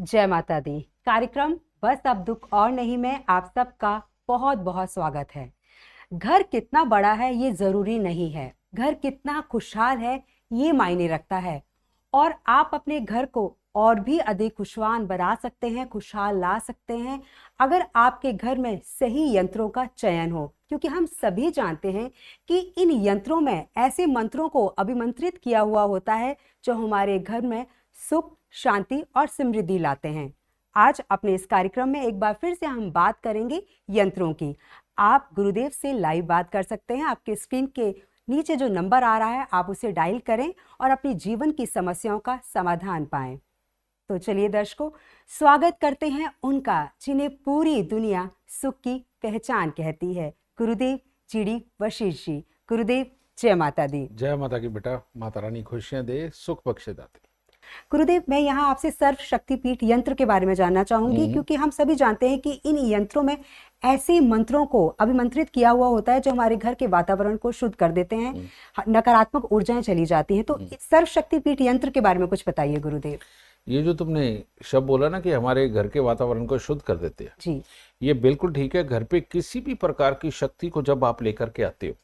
जय माता दी। कार्यक्रम बस अब दुख और नहीं में आप सबका बहुत बहुत स्वागत है। घर कितना बड़ा है ये जरूरी नहीं है, घर कितना खुशहाल है ये मायने रखता है। और आप अपने घर को और भी अधिक खुशहाल बना सकते हैं, खुशहाल ला सकते हैं अगर आपके घर में सही यंत्रों का चयन हो। क्योंकि हम सभी जानते हैं कि इन यंत्रों में ऐसे मंत्रों को अभिमंत्रित किया हुआ होता है जो हमारे घर में सुख, शांति और समृद्धि लाते हैं। आज अपने इस कार्यक्रम में एक बार फिर से हम बात करेंगे यंत्रों की। आप गुरुदेव से लाइव बात कर सकते हैं। आपके स्क्रीन के नीचे जो नंबर आ रहा है आप उसे डायल करें और अपनी जीवन की समस्याओं का समाधान पाएं। तो चलिए दर्शकों, स्वागत करते हैं उनका जिन्हें पूरी दुनिया सुख की पहचान कहती है, गुरुदेव जीडी वशिष्ठ जी। गुरुदेव जय माता दी। जय माता की बेटा, माता रानी खुशियां दे, सुख बख्शे दाते। गुरुदेव, मैं यहाँ आपसे सर्व शक्तिपीठ यंत्र के बारे में जानना चाहूंगी, क्योंकि हम सभी जानते हैं कि इन यंत्रों में ऐसे मंत्रों को अभिमंत्रित किया हुआ होता है जो हमारे घर के वातावरण को शुद्ध कर देते हैं, नकारात्मक ऊर्जाएं चली जाती हैं। तो सर्व शक्तिपीठ यंत्र के बारे में कुछ बताइए गुरुदेव। ये जो तुमने शब्द बोला ना कि हमारे घर के वातावरण को शुद्ध कर देते हैं जी, ये बिल्कुल ठीक है। घर पे किसी भी प्रकार की शक्ति को जब आप लेकर के आते हो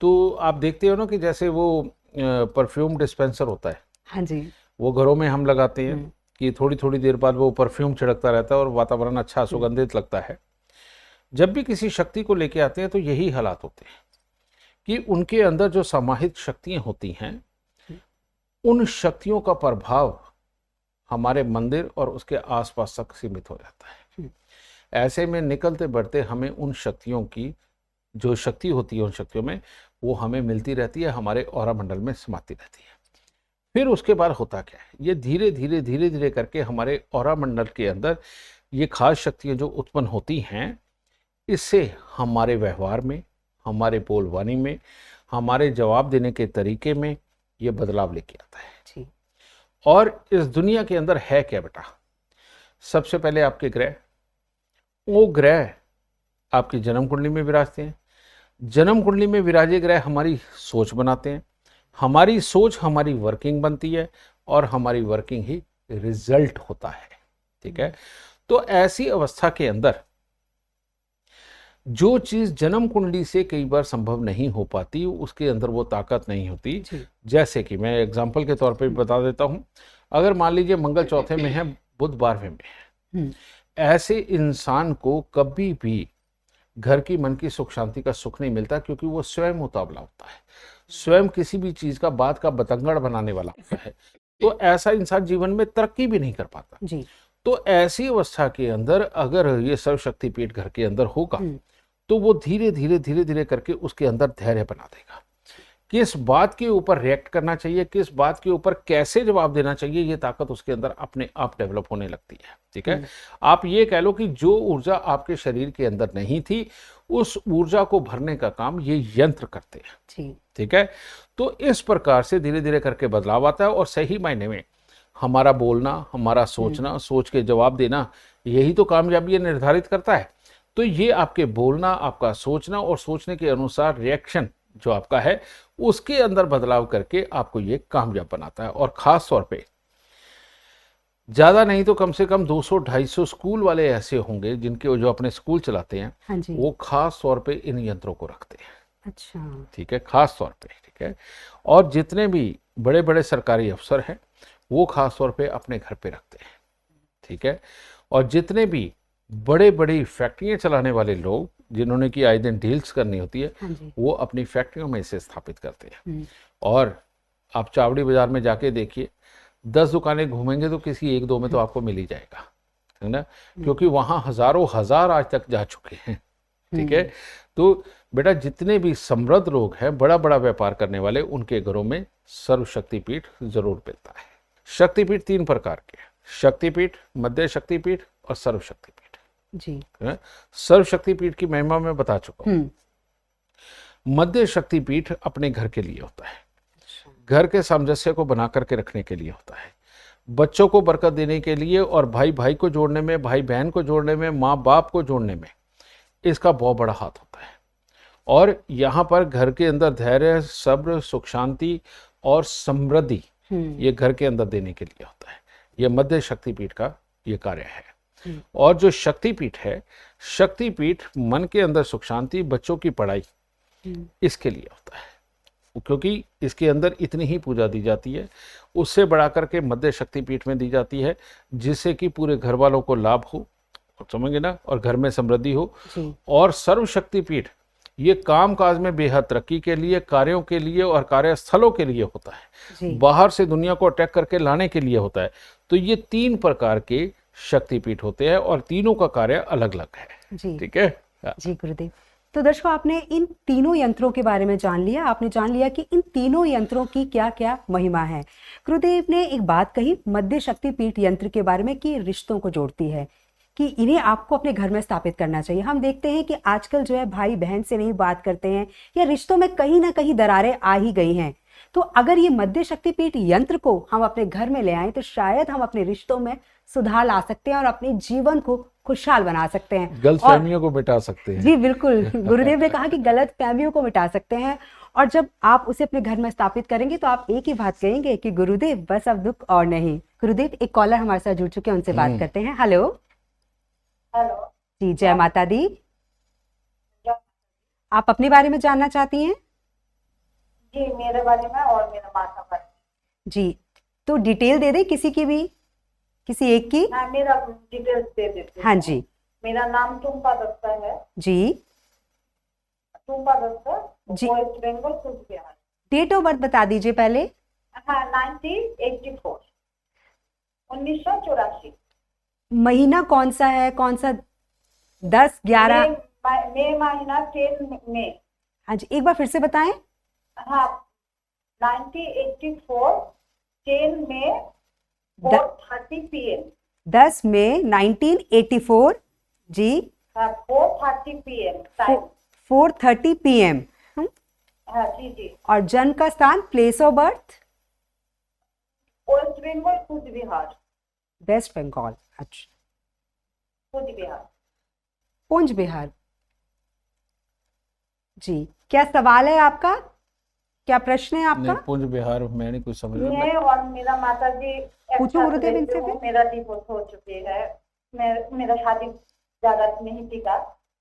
तो आप देखते हो ना कि जैसे वो परफ्यूम डिस्पेंसर होता है, हाँ जी, वो घरों में हम लगाते हैं कि थोड़ी थोड़ी देर बाद वो परफ्यूम छिड़कता रहता है और वातावरण अच्छा सुगंधित लगता है। जब भी किसी शक्ति को लेके आते हैं तो यही हालात होते हैं कि उनके अंदर जो समाहित शक्तियां होती हैं उन शक्तियों का प्रभाव हमारे मंदिर और उसके आसपास तक सीमित हो जाता है। ऐसे में निकलते बढ़ते हमें उन शक्तियों की जो शक्ति होती है उन शक्तियों में वो हमें मिलती रहती है, हमारे ऑरा मंडल में समाती रहती है। फिर उसके बाद होता क्या है, ये धीरे धीरे करके हमारे ऑरा मंडल के अंदर ये खास शक्तियां जो उत्पन्न होती हैं इससे हमारे व्यवहार में, हमारे बोलवानी में, हमारे जवाब देने के तरीके में ये बदलाव लेके आता है जी। और इस दुनिया के अंदर है क्या बेटा, सबसे पहले आपके ग्रह, वो ग्रह आपकी जन्म कुंडली में विराजते हैं। जन्म कुंडली में विराजे ग्रह हमारी सोच बनाते हैं, हमारी सोच हमारी वर्किंग बनती है और हमारी वर्किंग ही रिजल्ट होता है। ठीक है, तो ऐसी अवस्था के अंदर जो चीज जन्म कुंडली से कई बार संभव नहीं हो पाती उसके अंदर वो ताकत नहीं होती। जैसे कि मैं एग्जांपल के तौर पे बता देता हूं, अगर मान लीजिए मंगल चौथे में है, बुध 12वें में है, ऐसे इंसान को कभी भी घर की मन की सुख शांति का सुख नहीं मिलता, क्योंकि वो स्वयं उतावला होता है, स्वयं किसी भी चीज का बात का बतंगड़ बनाने वाला होता है। तो ऐसा इंसान जीवन में तरक्की भी नहीं कर पाता जी। तो ऐसी अवस्था के अंदर अगर ये सर्वशक्तिपीठ घर के अंदर होगा तो वो धीरे धीरे करके उसके अंदर धैर्य बना देगा। किस बात के ऊपर रिएक्ट करना चाहिए, किस बात के ऊपर कैसे जवाब देना चाहिए, ये ताकत उसके अंदर अपने आप डेवलप होने लगती है। ठीक है, आप ये कह लो कि जो ऊर्जा आपके शरीर के अंदर नहीं थी उस ऊर्जा को भरने का काम ये यंत्र करते हैं। ठीक है, तो इस प्रकार से धीरे धीरे करके बदलाव आता है और सही मायने में हमारा बोलना, हमारा सोचना, सोच के जवाब देना, यही तो कामयाबी निर्धारित करता है। तो ये आपके बोलना, आपका सोचना और सोचने के अनुसार रिएक्शन जो आपका है उसके अंदर बदलाव करके आपको ये कामयाब बनाता है। और खास तौर पे ज्यादा नहीं तो कम से कम 200-250 स्कूल वाले ऐसे होंगे जिनके जो अपने स्कूल चलाते हैं, हाँ जी, वो खास तौर पे इन यंत्रों को रखते हैं। अच्छा, ठीक है, खास तौर पे। ठीक है, और जितने भी बड़े बड़े सरकारी अफसर हैं वो खास तौर पे अपने घर पे रखते हैं। ठीक है, और जितने भी बड़े बड़ी फैक्ट्रियां चलाने वाले लोग जिन्होंने की आए दिन डील्स करनी होती है, हाँ, वो अपनी फैक्ट्रियों में इसे स्थापित करते हैं। और आप चावड़ी बाजार में जाके देखिए, 10 दुकानें घूमेंगे तो किसी एक दो में तो आपको मिल ही जाएगा, है ना, क्योंकि वहां हजारों हजार आज तक जा चुके हैं। ठीक है, तो बेटा जितने भी समृद्ध लोग हैं, बड़ा बड़ा व्यापार करने वाले, उनके घरों में सर्वशक्तिपीठ जरूर मिलता है। शक्तिपीठ 3 प्रकार के, शक्तिपीठ, मध्य शक्तिपीठ और सर्वशक्तिपीठ जी। सर्वशक्तिपीठ की महिमा मैं बता चुका हूं। मध्य शक्तिपीठ अपने घर के लिए होता है, घर के सामंजस्य को बना करके रखने के लिए होता है, बच्चों को बरकत देने के लिए और भाई भाई को जोड़ने में, भाई बहन को जोड़ने में, माँ बाप को जोड़ने में इसका बहुत बड़ा हाथ होता है। और यहाँ पर घर के अंदर धैर्य, सब्र, सुख शांति और समृद्धि ये घर के अंदर देने के लिए होता है। ये मध्य शक्तिपीठ का ये कार्य है। और जो शक्तिपीठ है, शक्तिपीठ मन के अंदर सुख शांति, बच्चों की पढ़ाई, इसके लिए होता है, क्योंकि इसके अंदर इतनी ही पूजा दी जाती है। उससे बढ़ा करके मध्य शक्तिपीठ में दी जाती है, जिससे कि पूरे घर वालों को लाभ हो, समझेंगे ना, और घर में समृद्धि हो। और सर्व शक्तिपीठ ये काम काज में बेहद तरक्की के लिए, कार्यों के लिए और कार्यस्थलों के लिए होता है, बाहर से दुनिया को अटैक करके लाने के लिए होता है। तो ये 3 प्रकार के शक्तिपीठ होते हैं और तीनों का कार्य अलग अलग है। ठीक है जी गुरुदेव। तो दर्शकों, आपने इन तीनों यंत्रों के बारे में जान लिया। आपने जान लिया कि इन तीनों यंत्रों की क्या क्या महिमा है। गुरुदेव ने एक बात कही मध्य शक्तिपीठ यंत्र के बारे में कि रिश्तों को जोड़ती है, कि इन्हें आपको अपने घर में स्थापित करना चाहिए। हम देखते हैं कि आजकल जो है भाई बहन से नहीं बात करते हैं, या रिश्तों में कहीं ना कहीं दरारें आ ही गई हैं। तो अगर ये मध्य शक्तिपीठ यंत्र को हम अपने घर में ले आए तो शायद हम अपने रिश्तों में सुधार ला सकते हैं और अपने जीवन को खुशहाल बना सकते हैं, गलतफहमियों को मिटा सकते हैं। जी बिल्कुल, गुरुदेव ने कहा कि गलतफहमियों को मिटा सकते हैं। और जब आप उसे अपने घर में स्थापित करेंगे तो आप एक ही बात कहेंगे कि गुरुदेव बस अब दुख और नहीं। गुरुदेव, एक कॉलर हमारे साथ जुड़ चुके हैं, उनसे बात करते हैं। हेलो। हेलो जी, जय माता दी। आप अपने बारे में जानना चाहती हैं? जी, मेरे बारे में और मेरा माता बारे में। जी, तो डिटेल दे दे किसी की भी, किसी एक की। हाँ, मेरा डिटेल्स दे देते। हाँ जी। मेरा नाम टुम्पा दत्ता है। जी। टुम्पा दत्ता, जी। West Bengal, Coochbehar. Date of birth बता दीजिए पहले। हाँ, 1984, 1984। महीना कौन सा है, कौन सा? 10, 11? मई महीना 10 मई। हाँ जी, एक बार फिर से बताएं। हाँ, 1984, 10 मई, 4:30 PM। 10 मई 1984। जी। हाँ, 4:30 PM टाइम। 4:30 PM। हाँ जी जी। और जन्म का स्थान, place of birth? West Bengal, Cooch Behar. West Bengal, अच्छा। कुचबिहार। पूंछ बिहार। जी, क्या सवाल है आपका, क्या प्रश्न है आपका? नहीं, पूंछ बिहार मैं नहीं कुछ समझ मैं और मेरा माता जी एक पूछो साथ गुरुदेव रहते इनसे हो। फिर। मेरा डिवोर्स हो चुकी है। मेरा शादी ज्यादा नहीं टिका,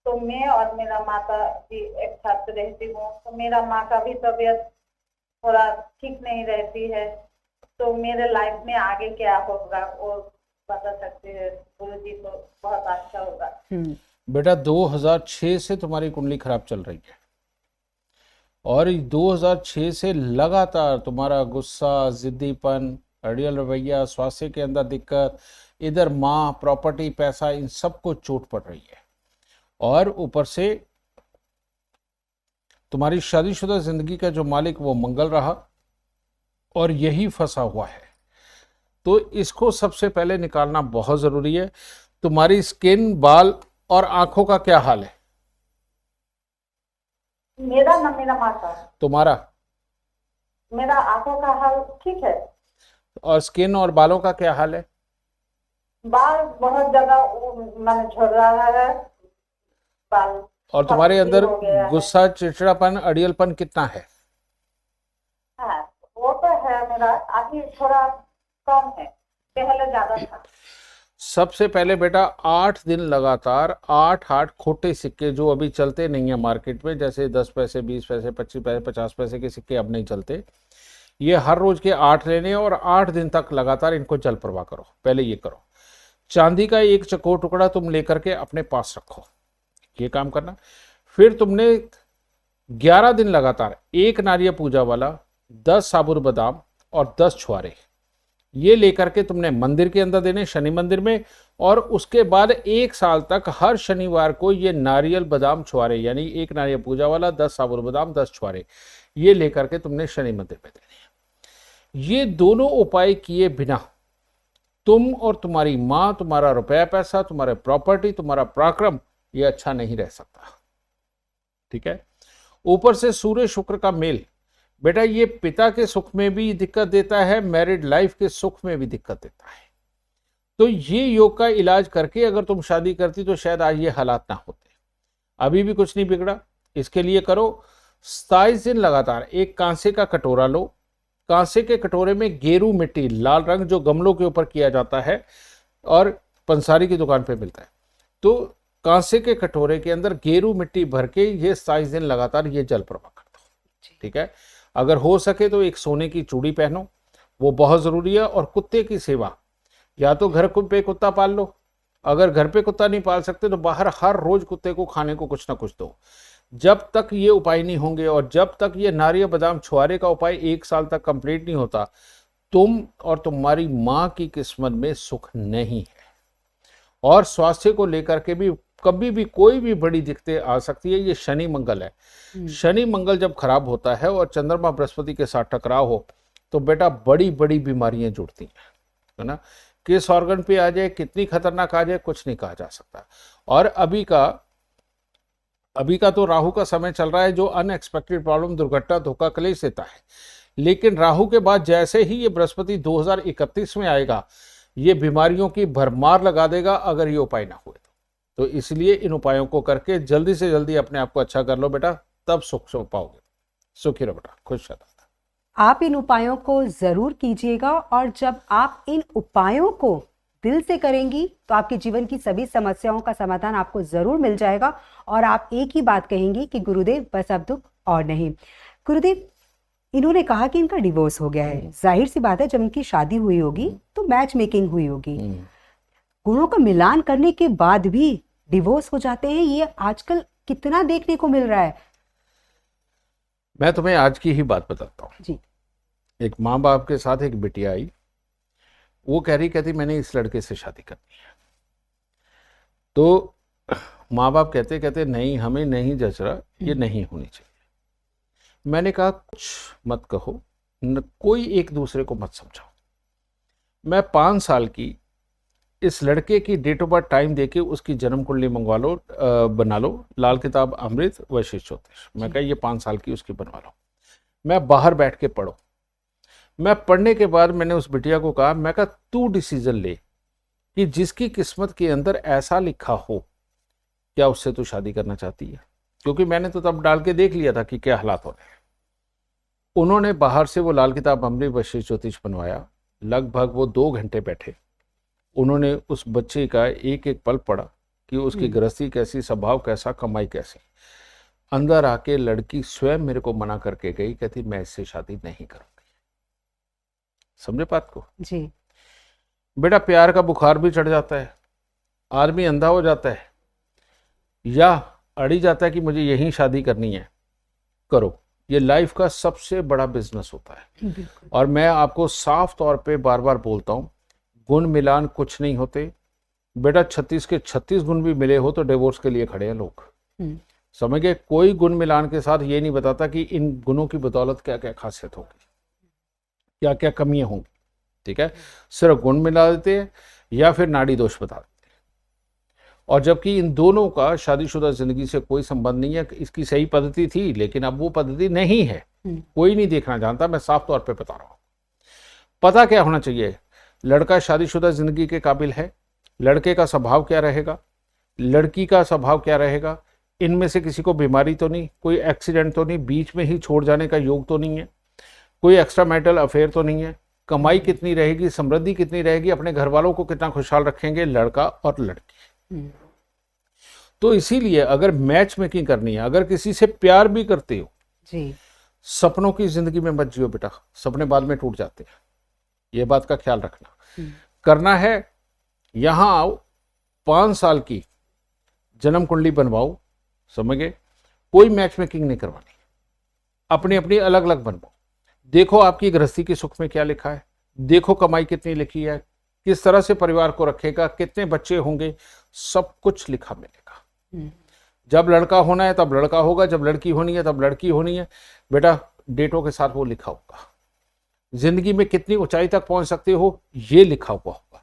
तो मैं और मेरा माता जी एक साथ रहती हूँ। तो मेरा माँ का भी तबीयत थोड़ा ठीक नहीं रहती है, तो मेरे लाइफ में आगे क्या होगा वो बता सकते हैं गुरु जी, तो बहुत अच्छा होगा। बेटा 2006 से तुम्हारी कुंडली खराब चल रही है, और 2006 से लगातार तुम्हारा गुस्सा, जिद्दीपन, अड़ियल रवैया, स्वास्थ्य के अंदर दिक्कत, इधर माँ, प्रॉपर्टी, पैसा, इन सबको चोट पड़ रही है। और ऊपर से तुम्हारी शादीशुदा जिंदगी का जो मालिक वो मंगल रहा, और यही फंसा हुआ है। तो इसको सबसे पहले निकालना बहुत जरूरी है। तुम्हारी स्किन, बाल और आंखों का क्या हाल है? मेरा ना मेरा माँ का। तुम्हारा? मेरा आंखों का हाल ठीक है। और स्किन और बालों का क्या हाल है? बाल बहुत ज्यादा मैंने झड़ रहा है बाल। और तुम्हारे अंदर हो गया है। गुस्सा, चिड़चिड़ापन, अड़ियलपन कितना है? हाँ, वो तो है मेरा, अभी थोड़ा कम है, पहले ज्यादा था। सबसे पहले बेटा 8 दिन लगातार 8 खोटे सिक्के, जो अभी चलते नहीं है मार्केट में, जैसे 10 पैसे, 20 पैसे, 25 पैसे, 50 पैसे के सिक्के अब नहीं चलते, ये हर रोज के 8 लेने और 8 दिन तक लगातार इनको जल प्रवाह करो। पहले ये करो। चांदी का एक चकोर टुकड़ा तुम लेकर के अपने पास रखो, ये काम करना। फिर तुमने 11 दिन लगातार एक नारियल पूजा वाला 10 साबुत बादाम और 10 छुआरे ये लेकर के तुमने मंदिर के अंदर देने, शनि मंदिर में। और उसके बाद 1 साल तक हर शनिवार को ये नारियल, बादाम, छुआरे, यानी एक नारियल पूजा वाला, 10 साबुत बादाम, 10 छुआरे ये लेकर के तुमने शनि मंदिर में देने। ये दोनों उपाय किए बिना तुम और तुम्हारी माँ, तुम्हारा रुपया पैसा, तुम्हारे प्रॉपर्टी, तुम्हारा पराक्रम ये अच्छा नहीं रह सकता। ठीक है। ऊपर से सूर्य शुक्र का मेल, बेटा ये पिता के सुख में भी दिक्कत देता है, मैरिड लाइफ के सुख में भी दिक्कत देता है। तो ये योग का इलाज करके अगर तुम शादी करती तो शायद आज ये हालात ना होते। अभी भी कुछ नहीं बिगड़ा। इसके लिए करो 27 दिन लगातार एक कांसे का कटोरा लो, कांसे के कटोरे में गेरू मिट्टी, लाल रंग जो गमलों के ऊपर किया जाता है और पंसारी की दुकान पे मिलता है, तो कांसे के कटोरे के अंदर गेरू मिट्टी भर के ये 27 दिन लगातार ये जल प्रवाह कर दो। ठीक है, अगर हो सके तो एक सोने की चूड़ी पहनो, वो बहुत ज़रूरी है। और कुत्ते की सेवा, या तो घर पे कुत्ता पाल लो, अगर घर पे कुत्ता नहीं पाल सकते तो बाहर हर रोज कुत्ते को खाने को कुछ ना कुछ दो। जब तक ये उपाय नहीं होंगे और जब तक ये नारियल बादाम छुआरे का उपाय 1 साल तक कंप्लीट नहीं होता, तुम और तुम्हारी माँ की किस्मत में सुख नहीं है। और स्वास्थ्य को लेकर के भी कभी भी कोई भी बड़ी दिक्कतें आ सकती है। ये शनि मंगल है, शनि मंगल जब खराब होता है और चंद्रमा बृहस्पति के साथ टकराव हो तो बेटा बड़ी बड़ी बीमारियां जुड़ती हैं, है ना। किस ऑर्गन पे आ जाए, कितनी खतरनाक आ जाए, कुछ नहीं कहा जा सकता। और अभी का तो राहु का समय चल रहा है जो अनएक्सपेक्टेड प्रॉब्लम, दुर्घटना, धोखा, क्लेश देता है। लेकिन राहु के बाद जैसे ही ये बृहस्पति 2031 में आएगा, ये बीमारियों की भरमार लगा देगा अगर ये उपाय ना हुए तो इसलिए इन उपायों को करके जल्दी से जल्दी अपने आप को अच्छा कर लो बेटा, तब सुख पाओगे। सुखी रहो बेटा, खुश रहो। आप इन उपायों को जरूर कीजिएगा और जब आप इन उपायों को दिल से करेंगी तो आपके जीवन की सभी समस्याओं का समाधान आपको जरूर मिल जाएगा और आप एक ही बात कहेंगी कि गुरुदेव बस अब दुख और नहीं। गुरुदेव, इन्होंने कहा कि इनका डिवोर्स हो गया है, जाहिर सी बात है जब इनकी शादी हुई होगी तो मैच मेकिंग हुई होगी, गुणों का मिलान करने के बाद भी डिवोर्स हो जाते हैं, ये आजकल कितना देखने को मिल रहा है। मैं तुम्हें आज की ही बात बताता हूँ जी। एक माँ बाप के साथ एक बिटिया आई, वो कहती मैंने इस लड़के से शादी करनी है। तो माँ बाप कहते नहीं, हमें नहीं जच रहा, ये नहीं होनी चाहिए। मैंने कहा कुछ मत कहो, कोई एक दूसरे को मत समझाओ। मैं 5 साल की इस लड़के की डेट ऑफ बर्थ टाइम देके उसकी जन्म कुंडली मंगवा लो, बना लो, लाल किताब अमृत वशिष्ठ ज्योतिष। मैं कहा ये 5 साल की उसकी बनवा लो, मैं बाहर बैठ के पढ़ो। मैं पढ़ने के बाद मैंने उस बिटिया को कहा, मैं कहा तू डिसीजन ले कि जिसकी किस्मत के अंदर ऐसा लिखा हो, क्या उससे तू शादी करना चाहती है? क्योंकि मैंने तो तब डाल के देख लिया था कि क्या हालात हो रहे हैं। उन्होंने बाहर से वो लाल किताब अमृत वशिष्ठ ज्योतिष बनवाया। लगभग वो 2 घंटे बैठे, उन्होंने उस बच्चे का एक एक पल पढ़ा कि उसकी गृहस्थी कैसी, स्वभाव कैसा, कमाई कैसी। अंदर आके लड़की स्वयं मेरे को मना करके गई, कहती मैं इससे शादी नहीं करूंगी। समझे बात को? जी बेटा, प्यार का बुखार भी चढ़ जाता है, आदमी अंधा हो जाता है या अड़ी जाता है कि मुझे यहीं शादी करनी है, करो। ये लाइफ का सबसे बड़ा बिजनेस होता है। और मैं आपको साफ तौर पे बार बार बोलता हूँ, गुण मिलान कुछ नहीं होते बेटा। 36 के 36 गुण भी मिले हो तो डिवोर्स के लिए खड़े हैं लोग, समझ गए? कोई गुण मिलान के साथ ये नहीं बताता कि इन गुणों की बदौलत क्या क्या खासियत होगी, क्या क्या कमियां होंगी। ठीक है, सिर्फ गुण मिला देते हैं या फिर नाड़ी दोष बता देते हैं। और जबकि इन दोनों का शादीशुदा जिंदगी से कोई संबंध नहीं है। इसकी सही पद्धति थी लेकिन अब वो पद्धति नहीं है, कोई नहीं देखना जानता। मैं साफ तौर पे बता रहा हूँ। पता क्या होना चाहिए, लड़का शादीशुदा जिंदगी के काबिल है, लड़के का स्वभाव क्या रहेगा, लड़की का स्वभाव क्या रहेगा, इनमें से किसी को बीमारी तो नहीं, कोई एक्सीडेंट तो नहीं, बीच में ही छोड़ जाने का योग तो नहीं है, कोई एक्स्ट्रा मैरिटल अफेयर तो नहीं है, कमाई कितनी रहेगी, समृद्धि कितनी रहेगी, अपने घर वालों को कितना खुशहाल रखेंगे लड़का और लड़की। तो इसीलिए अगर मैच मेकिंग करनी है, अगर किसी से प्यार भी करते हो जी, सपनों की जिंदगी में मत जियो बेटा, सपने बाद में टूट जाते हैं, ये बात का ख्याल रखना। करना है, यहां आओ, 5 साल की जन्म कुंडली बनवाओ, समझ गए? कोई मैच मेकिंग नहीं करवानी, अपनी अपनी अलग अलग बनवाओ। देखो आपकी गृहस्थी की सुख में क्या लिखा है, देखो कमाई कितनी लिखी है, किस तरह से परिवार को रखेगा, कितने बच्चे होंगे, सब कुछ लिखा मिलेगा। जब लड़का होना है तब लड़का होगा, जब लड़की होनी है तब लड़की होनी है बेटा, डेटों के साथ वो लिखा होगा। जिंदगी में कितनी ऊंचाई तक पहुंच सकते हो ये लिखा हुआ होगा,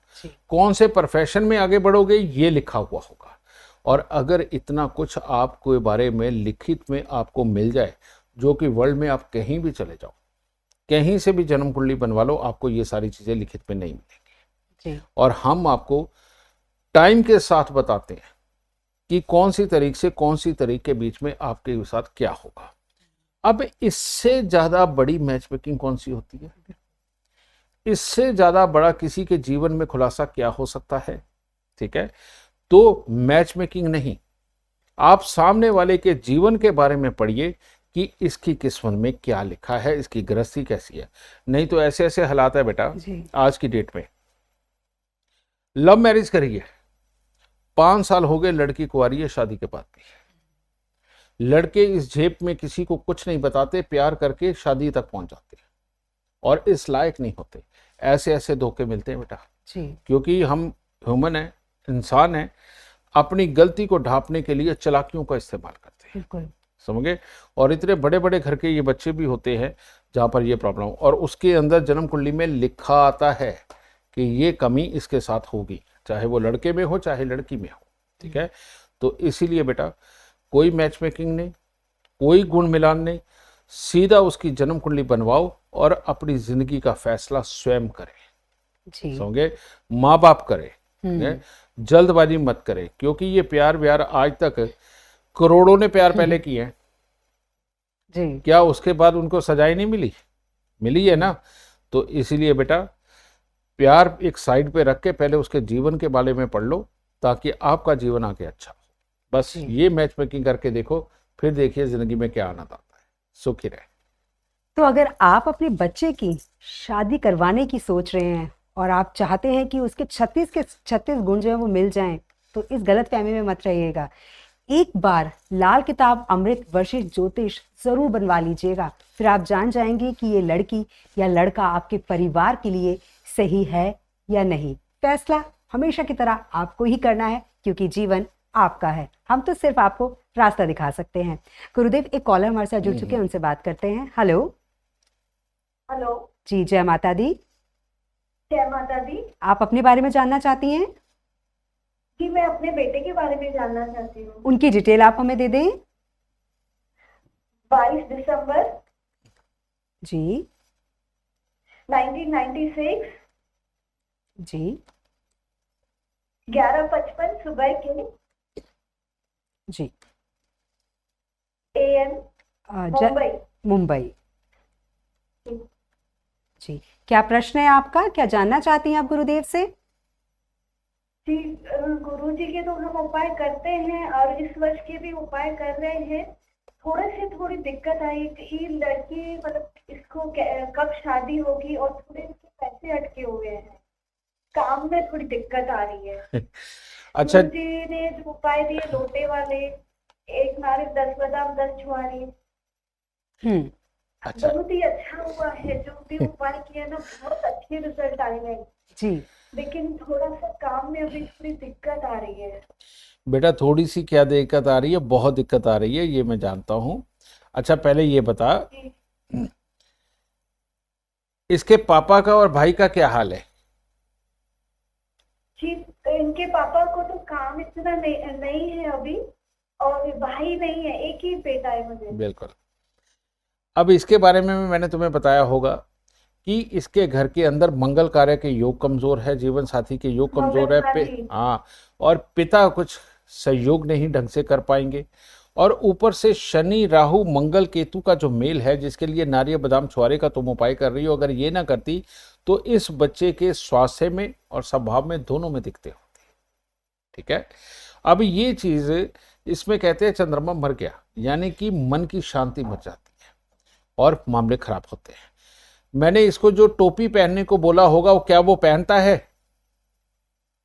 कौन से प्रोफेशन में आगे बढ़ोगे ये लिखा हुआ होगा। और अगर इतना कुछ आपके बारे में लिखित में आपको मिल जाए, जो कि वर्ल्ड में आप कहीं भी चले जाओ, कहीं से भी जन्म कुंडली बनवा लो, आपको ये सारी चीजें लिखित में नहीं मिलेंगी। और हम आपको टाइम के साथ बताते हैं कि कौन सी तारीख से कौन सी तारीख के बीच में आपके साथ क्या होगा। अब इससे ज्यादा बड़ी मैच मेकिंग कौन सी होती है? इससे ज्यादा बड़ा किसी के जीवन में खुलासा क्या हो सकता है? ठीक है, तो मैच मेकिंग नहीं, आप सामने वाले के जीवन के बारे में पढ़िए कि इसकी किस्मत में क्या लिखा है, इसकी गृहस्थी कैसी है। नहीं तो ऐसे ऐसे हालात है बेटा जी आज की डेट में। लव मैरिज करिए, 5 साल हो गए, लड़की कुंवारी है, शादी के बाद भी लड़के इस झेप में किसी को कुछ नहीं बताते, प्यार करके शादी तक पहुंच जाते हैं और इस लायक नहीं होते। ऐसे ऐसे धोखे मिलते हैं बेटा, जी क्योंकि हम ह्यूमन है, इंसान है, अपनी गलती को ढांपने के लिए चालाकियों का इस्तेमाल करते हैं, बिल्कुल समझे। और इतने बड़े बड़े घर के ये बच्चे भी होते हैं जहाँ पर ये प्रॉब्लम, और उसके अंदर जन्म कुंडली में लिखा आता है कि ये कमी इसके साथ होगी, चाहे वो लड़के में हो चाहे लड़की में हो। ठीक है, तो इसीलिए बेटा कोई मैच मेकिंग नहीं, कोई गुण मिलान नहीं, सीधा उसकी जन्म कुंडली बनवाओ और अपनी जिंदगी का फैसला स्वयं करें, जी समझे। माँ बाप करे, जल्दबाजी मत करे, क्योंकि ये प्यार व्यार आज तक करोड़ों ने प्यार पहले किए हैं, जी क्या उसके बाद उनको सजाएं नहीं मिली? मिली है ना। तो इसीलिए बेटा प्यार एक साइड पे रख के पहले उसके जीवन के बारे में पढ़ लो, ताकि आपका जीवन आगे अच्छा हो। बस जी। ये मैच मेकिंग करके देखो, फिर देखिए जिंदगी में क्या आनंद आता है। सुखी रहे। तो अगर आप अपने बच्चे की शादी करवाने की सोच रहे हैं और आप चाहते हैं कि उसके 36 के 36 गुण जो है वो मिल जाएं, तो इस गलतफहमी में मत रहिएगा। एक बार लाल किताब अमृत वर्षित ज्योतिष जरूर बनवा लीजिएगा, फिर आप जान जाएंगे कि ये लड़की या लड़का आपके परिवार के लिए सही है या नहीं। फैसला हमेशा की तरह आपको ही करना है, क्योंकि जीवन आपका है, हम तो सिर्फ आपको रास्ता दिखा सकते हैं। गुरुदेव, एक कॉलर हमारे साथ जुड़ चुके हैं, उनसे बात करते हैं। हेलो हेलो जी, जय माता दी। जय माता दी। आप अपने बारे में जानना चाहती हैं? जी, मैं अपने बेटे के बारे में जानना चाहती हूँ। उनकी डिटेल आप हमें दे दें। 22 दिसंबर जी 1996 जी 11:55 सुबह के जी AM मुंबई। मुंबई। जी, क्या प्रश्न है आपका? क्या जानना चाहती हैं आप गुरुदेव से? जी, गुरुजी के तो हम उपाय करते हैं और इस वर्ष के भी उपाय कर रहे हैं। थोड़ी दिक्कत आई कि ये लड़की मतलब इसको कब शादी होगी और थोड़े इसके पैसे अटके हुए हैं, काम में थोड़ी दिक्कत आ रही है। अच्छा, गुरुजी ने जो उपाय दिए लोटे वाले, एक नारियल 10 बादाम 10 छुआरी, अच्छा बहुत ही अच्छा हुआ है। जो भी उपाय किया ना बहुत अच्छे रिजल्ट आए हैं जी। लेकिन थोड़ा सा काम में अभी थोड़ी दिक्कत आ रही है। बेटा थोड़ी सी क्या दिक्कत आ रही है? बहुत दिक्कत आ रही है, ये मैं जानता हूँ। अच्छा पहले ये बता, जी, इसके पापा का और भाई का क्या हाल है? जी, इनके पापा को तो काम इतना नहीं है अभी, और भाई नहीं है, एक ही बेटा है मुझे। बिल्कुल। अब इसके बारे में मैंने तुम्हें बताया होगा कि इसके घर के अंदर मंगल कार्य के योग कमजोर है, जीवन साथी के योग कमजोर है, हाँ, और पिता कुछ सहयोग नहीं ढंग से कर पाएंगे, और ऊपर से शनि राहु मंगल केतु का जो मेल है, जिसके लिए नारियल बादाम छुआरे का तुम उपाय कर रही हो, अगर ये ना करती तो इस बच्चे के स्वास्थ्य में और स्वभाव में दोनों में दिखते होते। ठीक है, अब ये चीज इसमें कहते हैं चंद्रमा मर गया, यानी कि मन की शांति मर जाती है और मामले खराब होते हैं। मैंने इसको जो टोपी पहनने को बोला होगा, वो क्या वो पहनता है?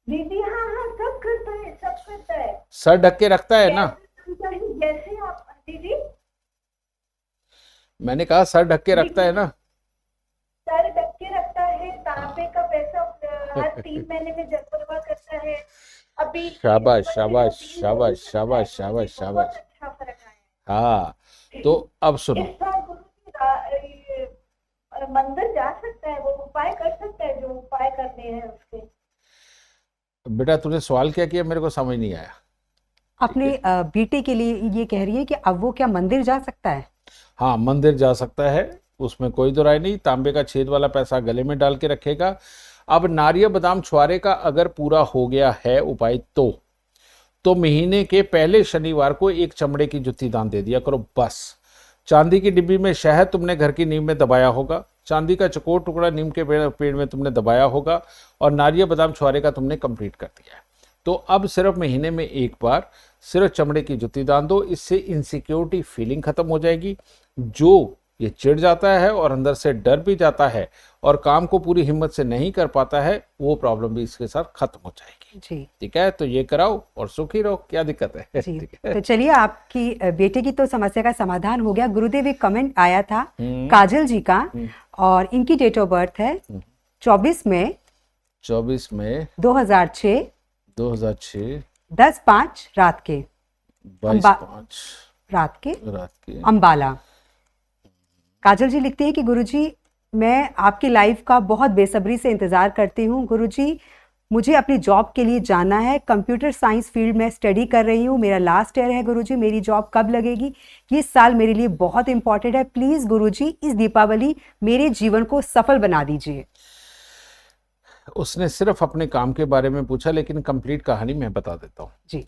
दीदी हाँ हाँ सब करता है, सब करता है। सर ढक के रखता है ना? जैसे आप दीदी, मैंने कहा सर ढक के रखता है ना? सर ढक के रखता है। तांबे का पैसा हर 3 महीने में जमा करता है। अभी शाबाश शाबाश शाबाश शाबाश शाबाश शाबाश। अच्छा फर्क आया। हाँ, तो अब सुनो, इस साल गुरु मंदिर जा सकता है, वो उपाय कर सकता है जो उपाय करने हैं उसके। बेटा तूने सवाल क्या किया मेरे को समझ नहीं आया। अपने बेटे के लिए ये कह रही है कि अब वो क्या मंदिर जा सकता है? हाँ, मंदिर जा सकता है, उसमें कोई दो राय नहीं। तांबे का छेद वाला पैसा गले में डाल के रखेगा। अब नारियल बादाम छुआरे का अगर पूरा हो गया है उपाय, तो महीने के पहले शनिवार को एक चमड़े की जुत्ती दान दे दिया करो, बस। चांदी की डिब्बी में शहद तुमने घर की नींव में दबाया होगा, चांदी का चकोर टुकड़ा नीम के पेड़ में तुमने दबाया होगा, और नारियल बादाम छुआरे का तुमने कंप्लीट कर दिया है। तो अब सिर्फ महीने में एक बार सिर्फ चमड़े की जुत्ती दान दो, इससे इनसिक्योरिटी फीलिंग खत्म हो जाएगी। जो ये चिढ़ जाता है और अंदर से डर भी जाता है और काम को पूरी हिम्मत से नहीं कर पाता है, वो प्रॉब्लम भी इसके साथ खत्म हो जाएगी। जी ठीक है, तो ये कराओ और सुखी रहो, क्या दिक्कत है। जी। ठीक है। तो चलिए, आपकी बेटे की तो समस्या का समाधान हो गया। गुरुदेव, एक कमेंट आया था काजल जी का, और इनकी डेट ऑफ बर्थ है 24 मई 2006 2006 10:05 रात के 22/5 रात के रात के। अंबाला। काजल जी लिखती है कि गुरुजी, मैं आपकी लाइव का बहुत बेसब्री से इंतज़ार करती हूँ। गुरुजी, मुझे अपनी जॉब के लिए जाना है। कंप्यूटर साइंस फील्ड में स्टडी कर रही हूँ। मेरा लास्ट ईयर है गुरुजी। मेरी जॉब कब लगेगी? ये साल मेरे लिए बहुत इंपॉर्टेंट है। प्लीज़ गुरुजी, इस दीपावली मेरे जीवन को सफल बना दीजिए। उसने सिर्फ अपने काम के बारे में पूछा, लेकिन कंप्लीट कहानी मैं बता देता हूँ। जी।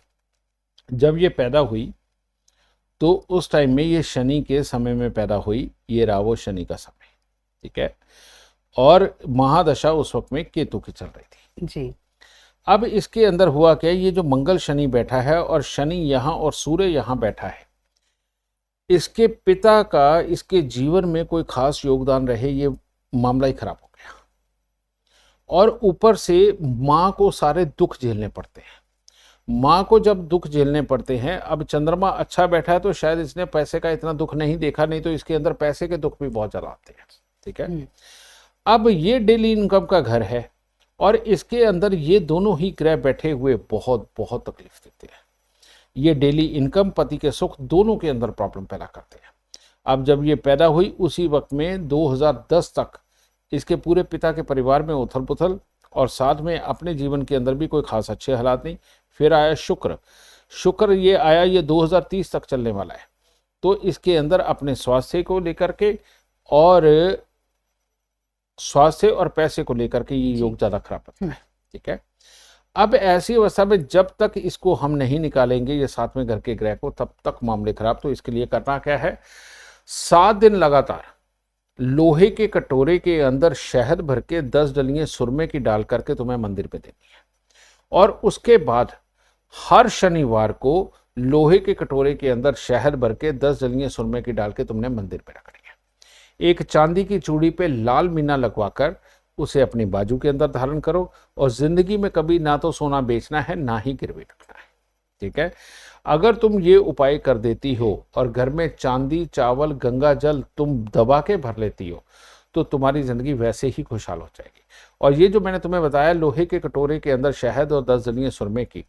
जब ये पैदा हुई तो उस टाइम में ये शनि के समय में पैदा हुई। ये रहा वो शनि का समय, ठीक है। और महादशा उस वक्त में केतु की चल रही थी। जी। अब इसके अंदर हुआ क्या, ये जो मंगल शनि बैठा है और शनि यहाँ और सूर्य यहाँ बैठा है, इसके पिता का इसके जीवन में कोई खास योगदान रहे, ये मामला ही खराब हो गया। और ऊपर से माँ को सारे दुख झेलने पड़ते हैं। माँ को जब दुख झेलने पड़ते हैं, अब चंद्रमा अच्छा बैठा है तो शायद इसने पैसे का इतना दुख नहीं देखा, नहीं तो इसके अंदर पैसे के दुख भी बहुत ज़्यादा आते हैं, ठीक है। अब ये डेली इनकम का घर है और इसके अंदर ये दोनों ही ग्रह बैठे हुए बहुत बहुत तकलीफ देते हैं। ये डेली इनकम, पति के सुख, दोनों के अंदर प्रॉब्लम पैदा करते हैं। अब जब ये पैदा हुई उसी वक्त में 2010 तक इसके पूरे पिता के परिवार में उथल पुथल, और साथ में अपने जीवन के अंदर भी कोई खास अच्छे हालात नहीं। फिर आया शुक्र ये आया, ये 2030 तक चलने वाला है। तो इसके अंदर अपने स्वास्थ्य को लेकर के और स्वास्थ्य और पैसे को लेकर के ये योग ज्यादा खराब होता है, ठीक है। अब ऐसी अवस्था में जब तक इसको हम नहीं निकालेंगे ये साथ में घर के ग्रह को, तब तक मामले खराब। तो इसके लिए करना क्या है, 7 दिन लगातार लोहे के कटोरे के अंदर शहद भर के 10 डलियां सुरमे की डाल करके तुम्हें मंदिर पे देनी है। और उसके बाद हर शनिवार को लोहे के कटोरे के अंदर शहद भर के 10 डलियां सुरमे की डाल के तुमने मंदिर पे रखनी है। एक चांदी की चूड़ी पे लाल मीना लगवाकर उसे अपनी बाजू के अंदर धारण करो, और जिंदगी में कभी ना तो सोना बेचना है ना ही गिरवी रखना है, ठीक है। अगर तुम ये उपाय कर देती हो और घर में चांदी, चावल, गंगा जल तुम दबा के भर लेती हो, तो तुम्हारी जिंदगी वैसे ही खुशहाल हो जाएगी। और ये जो मैंने तुम्हें बताया लोहे के कटोरे के अंदर शहद और 10 डलियां सुरमे की,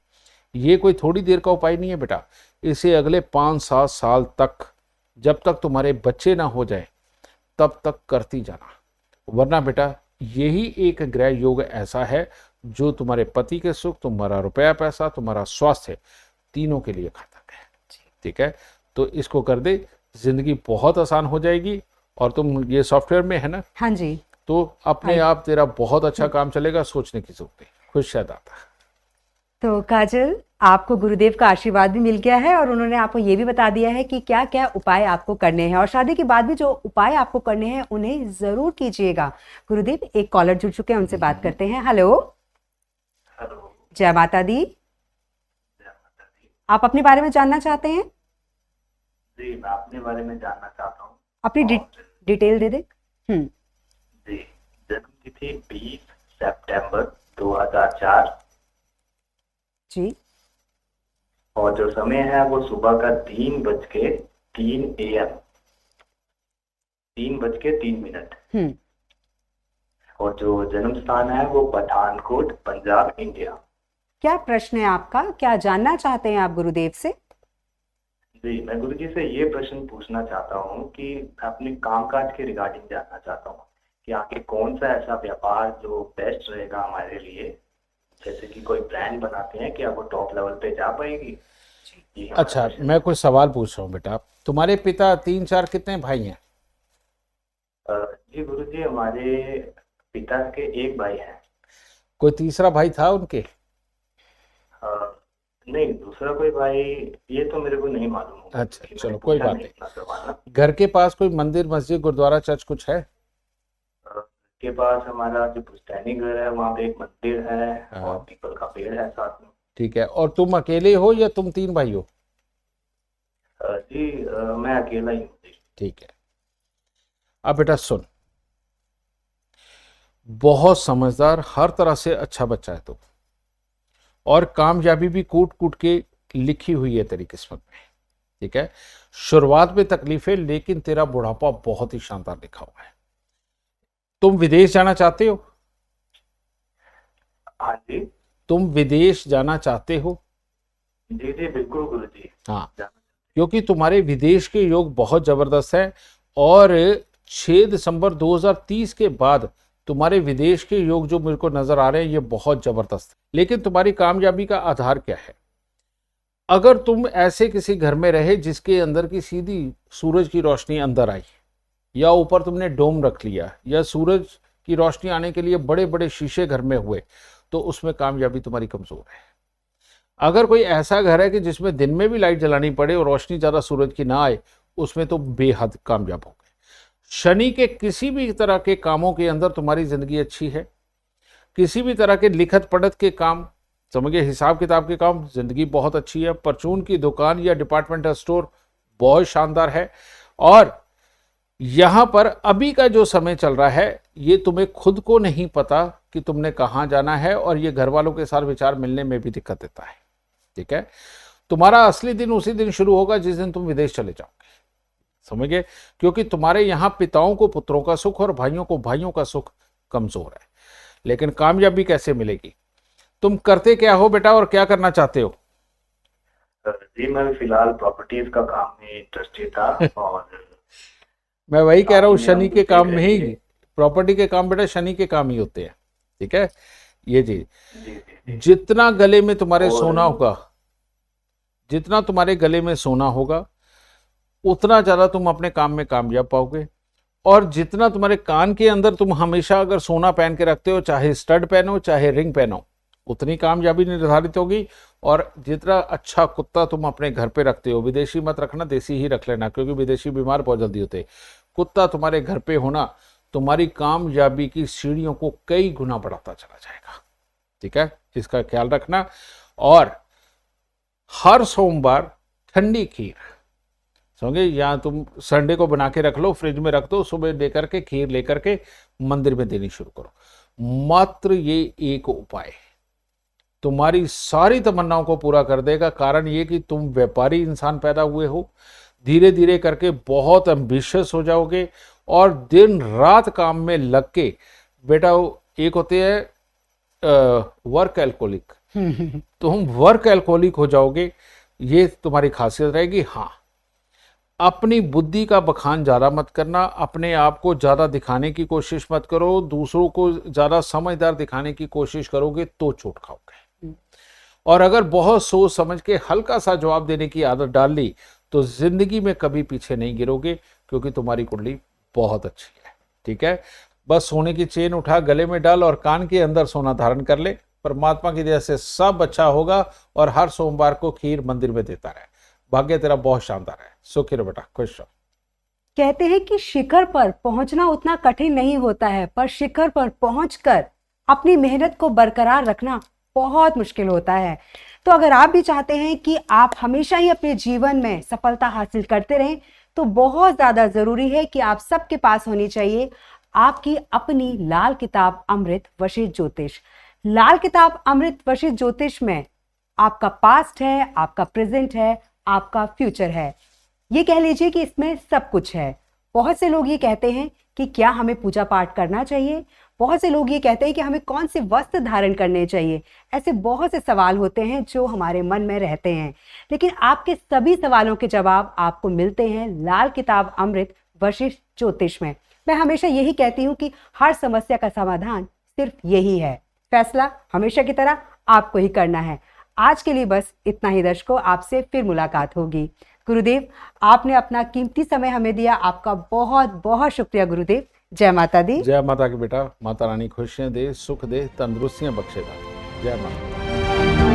ये कोई थोड़ी देर का उपाय नहीं है बेटा। इसे अगले 5-7 साल तक, जब तक तुम्हारे बच्चे ना हो जाए तब तक करती जाना, वरना बेटा यही एक ग्रह योग ऐसा है जो तुम्हारे पति के सुख, तुम्हारा रुपया पैसा, तुम्हारा स्वास्थ्य, तीनों के लिए घातक है, ठीक है। तो इसको कर दे, जिंदगी बहुत आसान हो जाएगी। और तुम ये सॉफ्टवेयर में है ना? हाँ जी। तो अपने आप तेरा बहुत अच्छा काम चलेगा, सोचने की जरूरत नहीं। खुश है दाता। तो काजल, आपको गुरुदेव का आशीर्वाद भी मिल गया है और उन्होंने आपको ये भी बता दिया है कि क्या क्या उपाय आपको करने हैं, और शादी के बाद भी जो उपाय आपको करने हैं उन्हें जरूर कीजिएगा। गुरुदेव, एक कॉलर जुड़ चुके हैं, उनसे बात करते हैं। हेलो। हेलो। जय माता दी। जय माता दी। आप अपने बारे में जानना चाहते हैं? जी, मैं अपने बारे में जानना चाहता हूँ। अपनी डिटेल दे दे। जी, जन्म तिथि 20 सितंबर 2004 जी। और जो समय है वो सुबह का 3:03 AM, 3:03। और जो जन्म स्थान है वो पठानकोट, पंजाब, इंडिया। क्या प्रश्न है आपका? क्या जानना चाहते हैं आप गुरुदेव से? जी, मैं गुरुजी से ये प्रश्न पूछना चाहता हूँ कि अपने कामकाज के रिगार्डिंग जानना चाहता हूँ कि आगे कौन सा ऐसा व्यापार जो बेस्ट रहेगा हमारे लिए, जैसे कि कोई ब्रांड बनाते हैं, क्या वो टॉप लेवल पे जा पाएगी? अच्छा, मैं कोई सवाल पूछ रहा हूँ बेटा। तुम्हारे पिता 3-4 कितने भाई हैं? जी गुरुजी, हमारे पिता के एक भाई हैं। कोई तीसरा भाई था उनके? नहीं, दूसरा कोई भाई ये तो मेरे को नहीं मालूम होगा, अच्छा, कि चलो मैंने कोई पूछा बात नहीं नहीं। इतना सवाल ना। घर के पास कोई मंदिर, मस्जिद, गुरुद्वारा, चर्च कुछ है? के पास हमारा जो पुश्तैनी घर है वहाँ पे एक मंदिर है और हाँ, पीपल का पेड़ है साथ में। ठीक है। और तुम अकेले हो या तुम 3 भाई हो? जी मैं अकेला ही हूँ जी। ठीक है। अब बेटा सुन, बहुत समझदार, हर तरह से अच्छा बच्चा है तू, और कामयाबी भी कूट कूट के लिखी हुई है तेरी किस्मत में। ठीक है, शुरुआत में तकलीफें, लेकिन तेरा बुढ़ापा बहुत ही शानदार लिखा हुआ है। तुम विदेश जाना चाहते हो? हाँ जी। तुम विदेश जाना चाहते हो? जी जी बिल्कुल गुरु जी। हाँ, जाना। क्योंकि तुम्हारे विदेश के योग बहुत जबरदस्त है, और 6 दिसंबर 2030 के बाद तुम्हारे विदेश के योग जो मेरे को नजर आ रहे हैं ये बहुत जबरदस्त है। लेकिन तुम्हारी कामयाबी का आधार क्या है? अगर तुम ऐसे किसी घर में रहे जिसके अंदर की सीधी सूरज की रोशनी अंदर आई, या ऊपर तुमने डोम रख लिया, या सूरज की रोशनी आने के लिए बड़े बड़े शीशे घर में हुए, तो उसमें कामयाबी तुम्हारी कमजोर है। अगर कोई ऐसा घर है कि जिसमें दिन में भी लाइट जलानी पड़े और रोशनी ज़्यादा सूरज की ना आए, उसमें तो बेहद कामयाब हो गए। शनि के किसी भी तरह के कामों के अंदर तुम्हारी जिंदगी अच्छी है। किसी भी तरह के लिखत पढ़त के काम, समझिए हिसाब किताब के काम, जिंदगी बहुत अच्छी है। परचून की दुकान या डिपार्टमेंटल स्टोर बहुत शानदार है। और यहाँ पर अभी का जो समय चल रहा है, ये तुम्हें खुद को नहीं पता कि तुमने कहाँ जाना है, और ये घर वालों के साथ विचार मिलने में भी दिक्कत देता है। ठीक है, तुम्हारा असली दिन उसी दिन शुरू होगा जिस दिन तुम विदेश चले जाओगे, समझ गए? क्योंकि तुम्हारे यहाँ पिताओं को पुत्रों का सुख और भाइयों को भाइयों का सुख कमजोर है। लेकिन कामयाबी कैसे मिलेगी? तुम करते क्या हो बेटा, और क्या करना चाहते हो? जी मैं फिलहाल प्रॉपर्टीज का काम में इंटरेस्टेड था और मैं वही कह रहा हूँ, आपने शनि हमको के काम देख में रही ही, है। प्रॉपर्टी के काम बेटा शनि के काम ही होते हैं। ठीक है, ये चीज, जी जी जी। जितना गले में तुम्हारे और सोना होगा, जितना तुम्हारे गले में सोना होगा, उतना ज्यादा तुम अपने काम में कामयाब पाओगे। और जितना तुम्हारे कान के अंदर तुम हमेशा अगर सोना पहन के रखते हो, चाहे स्टड पहनो चाहे रिंग पहनो, उतनी कामयाबी निर्धारित होगी। और जितना अच्छा कुत्ता तुम अपने घर पे रखते हो, विदेशी मत रखना, देसी ही रख लेना, क्योंकि विदेशी बीमार बहुत जल्दी होते हैं। कुत्ता तुम्हारे घर पे होना तुम्हारी कामयाबी की सीढ़ियों को कई गुना बढ़ाता चला जाएगा। ठीक है, इसका ख्याल रखना। और हर सोमवार ठंडी खीर, समझे, या तुम संडे को बना के रख लो, फ्रिज में रख दो, सुबह लेकर के खीर लेकर के मंदिर में देनी शुरू करो। मात्र ये एक उपाय तुम्हारी सारी तमन्नाओं को पूरा कर देगा। कारण ये कि तुम व्यापारी इंसान पैदा हुए हो, धीरे धीरे करके बहुत एम्बिशियस हो जाओगे, और दिन रात काम में लग के बेटा, एक होते हैं वर्क एल्कोहलिक, तुम वर्क एल्कोहलिक हो जाओगे, ये तुम्हारी खासियत रहेगी। हाँ, अपनी बुद्धि का बखान ज़्यादा मत करना, अपने आप को ज़्यादा दिखाने की कोशिश मत करो, दूसरों को ज़्यादा समझदार दिखाने की कोशिश करोगे तो चोट खाओगे। और अगर बहुत सोच समझ के हल्का सा जवाब देने की आदत डाल ली, तो जिंदगी में कभी पीछे नहीं गिरोगे, क्योंकि तुम्हारी कुंडली बहुत अच्छी है। ठीक है, बस सोने की चेन उठा गले में डाल और कान के अंदर सोना धारण कर ले। परमात्मा की दया से सब अच्छा होगा, और हर सोमवार को खीर मंदिर में देता रहे। भाग्य तेरा बहुत शानदार है। सुखी रहो बेटा, खुश रहो। कहते हैं कि शिखर पर पहुंचना उतना कठिन नहीं होता है, पर शिखर पर पहुंचकर अपनी मेहनत को बरकरार रखना बहुत मुश्किल होता है। तो अगर आप भी चाहते हैं कि आप हमेशा ही अपने जीवन में सफलता हासिल करते रहें, तो बहुत ज़्यादा ज़रूरी है कि आप सबके पास होनी चाहिए आपकी अपनी लाल किताब अमृत वशिष्ठ ज्योतिष। लाल किताब अमृत वशिष्ठ ज्योतिष में आपका पास्ट है, आपका प्रेजेंट है, आपका फ्यूचर है। ये कह लीजिए कि इसमें सब कुछ है। बहुत से लोग ये कहते हैं कि क्या हमें पूजा पाठ करना चाहिए, बहुत से लोग ये कहते हैं कि हमें कौन से वस्त्र धारण करने चाहिए। ऐसे बहुत से सवाल होते हैं जो हमारे मन में रहते हैं, लेकिन आपके सभी सवालों के जवाब आपको मिलते हैं लाल किताब अमृत वशिष्ठ ज्योतिष में। मैं हमेशा यही कहती हूँ कि हर समस्या का समाधान सिर्फ यही है। फैसला हमेशा की तरह आपको ही करना है। आज के लिए बस इतना ही दर्शकों, आपसे फिर मुलाकात होगी। गुरुदेव, आपने अपना कीमती समय हमें दिया, आपका बहुत बहुत शुक्रिया गुरुदेव। जय माता दी। जय माता की बेटा, माता रानी खुशियां दे, सुख दे, तंदुरुस्तियां बख्शे। जय माता।